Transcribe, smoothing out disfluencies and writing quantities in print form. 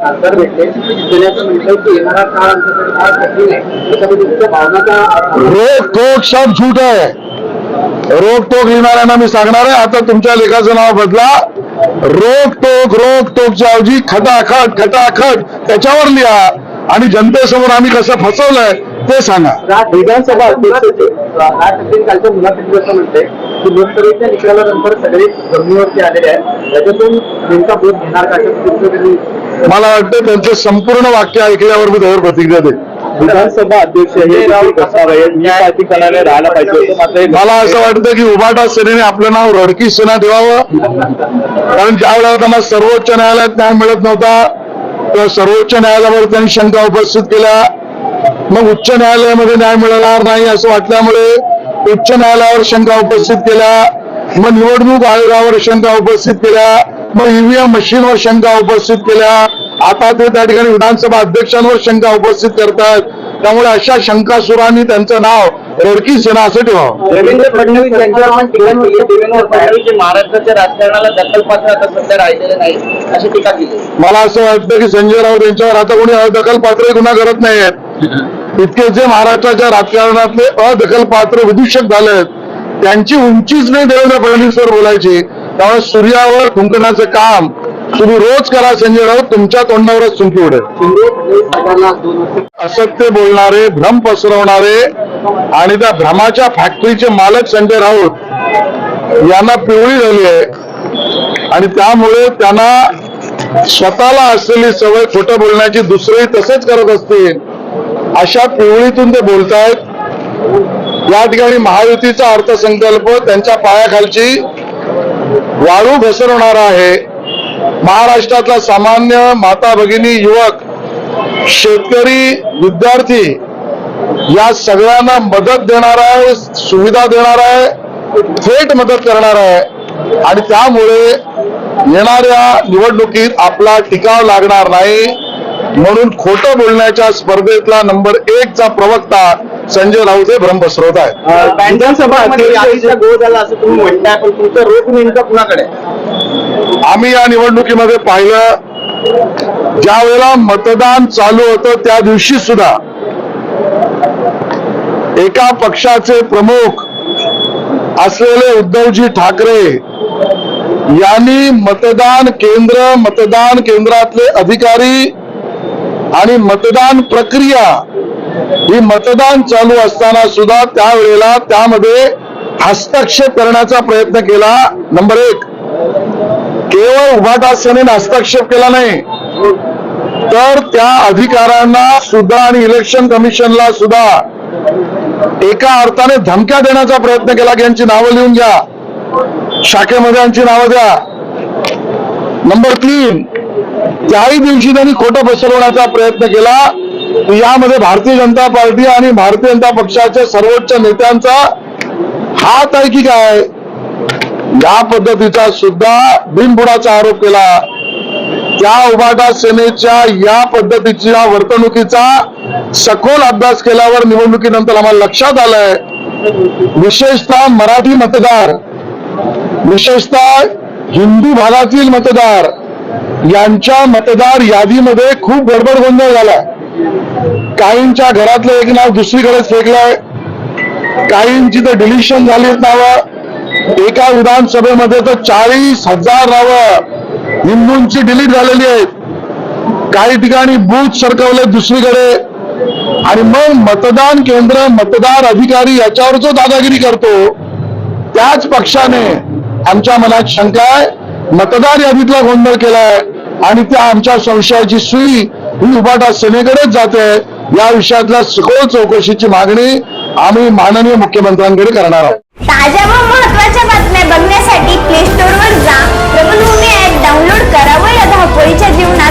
खासदार भेटले देण्याचं म्हणतात की येणारा काळ आमच्यासाठी फार कठीण आहे, त्याच्यामध्ये तुमच्या भावनाचा रोक टोक सब झूठ आहे. रोक टोक लिहिणाऱ्यांना मी सांगणार आहे, आता तुमच्या लेखाचं नाव बदला. रोक टोकच्या ऐवजी खटाखट त्याच्यावर लिहा आणि जनतेसमोर आम्ही कसं फसवलंय ते सांगा. विधानसभा अध्यक्ष कालच्या मुलाखतीत असं म्हणते की लोकसभेच्या निकालानंतर सगळे जमिनीवरती आलेले आहेत, त्याच्यातून नेमका बोध घेणार का? मला वाटतं त्यांचं संपूर्ण वाक्य ऐकल्यावर मी त्यावर प्रतिक्रिया देईन. विधानसभा अध्यक्ष हे राहायला पाहिजे. मला असं वाटतं की उभाटा सेनेने आपलं नाव रडकी सेना ठेवावं, कारण ज्या वेळेला त्यांना सर्वोच्च न्यायालयात न्याय मिळत नव्हता तर सर्वोच्च न्यायालयावर त्यांनी शंका उपस्थित केल्या. मग उच्च न्यायालयामध्ये न्याय मिळणार नाही असं वाटल्यामुळे उच्च न्यायालयावर शंका उपस्थित केल्या, मग निवडणूक आयोगावर शंका उपस्थित केल्या, मग ईव्हीएम मशीनवर शंका उपस्थित केल्या, आता ते त्या ठिकाणी विधानसभा अध्यक्षांवर शंका उपस्थित करतात. त्यामुळे अशा शंकासुरांनी त्यांचं नाव रडकी सेना असं ठेवावं. देवेंद्र फडणवीस यांच्यावर देवेंद्र फडणवीस महाराष्ट्राच्या राजकारणाला दखलपात्र आता सध्या राहिलेले नाही अशी टीका केली. मला असं वाटतं की संजय राऊत यांच्यावर आता कोणी अदखलपात्र गुन्हा करत नाहीयेत. इतके जे महाराष्ट्राच्या राजकारणातले अदखलपात्र विदूषक झालेत त्यांची उंचीच नाही देवेंद्र फडणवीसवर बोलायची. त्यामुळे सूर्यावर थुंकण्याचं काम तुम्ही रोज करा संजय राऊत, तुमच्या तोंडावरच थुंकी उडेल. असत्य बोलणारे, भ्रम पसरवणारे आणि त्या भ्रमाच्या फॅक्टरीचे मालक संजय राऊत यांना पिवळी झाली आहे आणि त्यामुळे त्यांना स्वतःला असलेली सवय खोटं बोलण्याची दुसरेही तसेच करत असतील, अशा पिवळीतून ते बोलतायत. या ठिकाणी महायुतीचा अर्थसंकल्प त्यांच्या पायाखालची वाळू घसरवणारा आहे. महाराष्ट्रातला सामान्य माता भगिनी, युवक, शेतकरी, विद्यार्थी या सगळ्यांना मदत देणार आहे, सुविधा देणार आहे, थेट मदत करणार आहे आणि त्यामुळे येणाऱ्या निवडणुकीत आपला टिकाव लागणार नाही. म्हणून खोटं बोलण्याच्या स्पर्धेतला नंबर 1 चा प्रवक्ता संजय राऊत हे भ्रम पसरवत आहेत. विधानसभा गोळ झाला असं तुम्ही म्हणताय, पण तुमचं रोख नेमकं कुणाकडे? आम्ही या निवडणुकीमध्ये पाहिलं, ज्या वेळेला मतदान चालू होतं त्या दिवशी सुद्धा एका पक्षाचे प्रमुख असलेले उद्धवजी ठाकरे यांनी मतदान केंद्रातले अधिकारी आणि मतदान प्रक्रिया ही मतदान चालू असताना सुद्धा त्यावेळेला त्यामध्ये हस्तक्षेप करण्याचा प्रयत्न केला. नंबर 1, केवळ उभाटा सेनेने हस्तक्षेप केला नाही तर त्या अधिकाऱ्यांना सुद्धा आणि इलेक्शन कमिशनला सुद्धा एका अर्थाने धमक्या देण्याचा प्रयत्न केला की यांची नावं लिहून घ्या, शाखेमध्ये यांची नावं द्या. नंबर 3, त्याही दिवशी त्यांनी खोटं पसरवण्याचा प्रयत्न केला. यामध्ये भारतीय जनता पार्टी आणि भारतीय जनता पक्षाच्या सर्वोच्च नेत्यांचा हात आहे की काय, या पद्धतीचा सुद्धा बिनबुडाचा आरोप केला. त्या उभाटा सेनेच्या या पद्धतीच्या वर्तणुकीचा सखोल अभ्यास केल्यावर निवडणुकीनंतर आम्हाला लक्षात आलंय, विशेषतः मराठी मतदार, विशेषतः हिंदू भागातील मतदार यांच्या मतदार यादीमध्ये खूप गडबड गोंधळ झालाय. काहींच्या घरातलं एक नाव दुसरीकडेच फेकलंय, काहींची तर डिलिशन झालीत नावं. एका विधानसभेमध्ये तर 40,000 नावं हिंदूंची डिलीट झालेली आहेत. काही ठिकाणी बूथ सरकवले दुसरीकडे आणि मग मतदान केंद्र, मतदार अधिकारी याच्यावर जो दादागिरी करतो त्याच पक्षाने आमच्या मनात शंका आहे, मतदार यादीतला गोंधळ केलाय आणि त्या आमच्या संशयाची सुई ही उभाटा सेनेकडेच जाते. या विषयातल्या सखोल चौकशीची मागणी आम्ही माननीय मुख्यमंत्र्यांकडे करणार आहोत. ताज्या व महत्त्वाच्या बातम्या बघण्यासाठी प्ले स्टोअरवर जा, प्रबलभूमी ॲप डाउनलोड करा व या धावपळीच्या जीवनात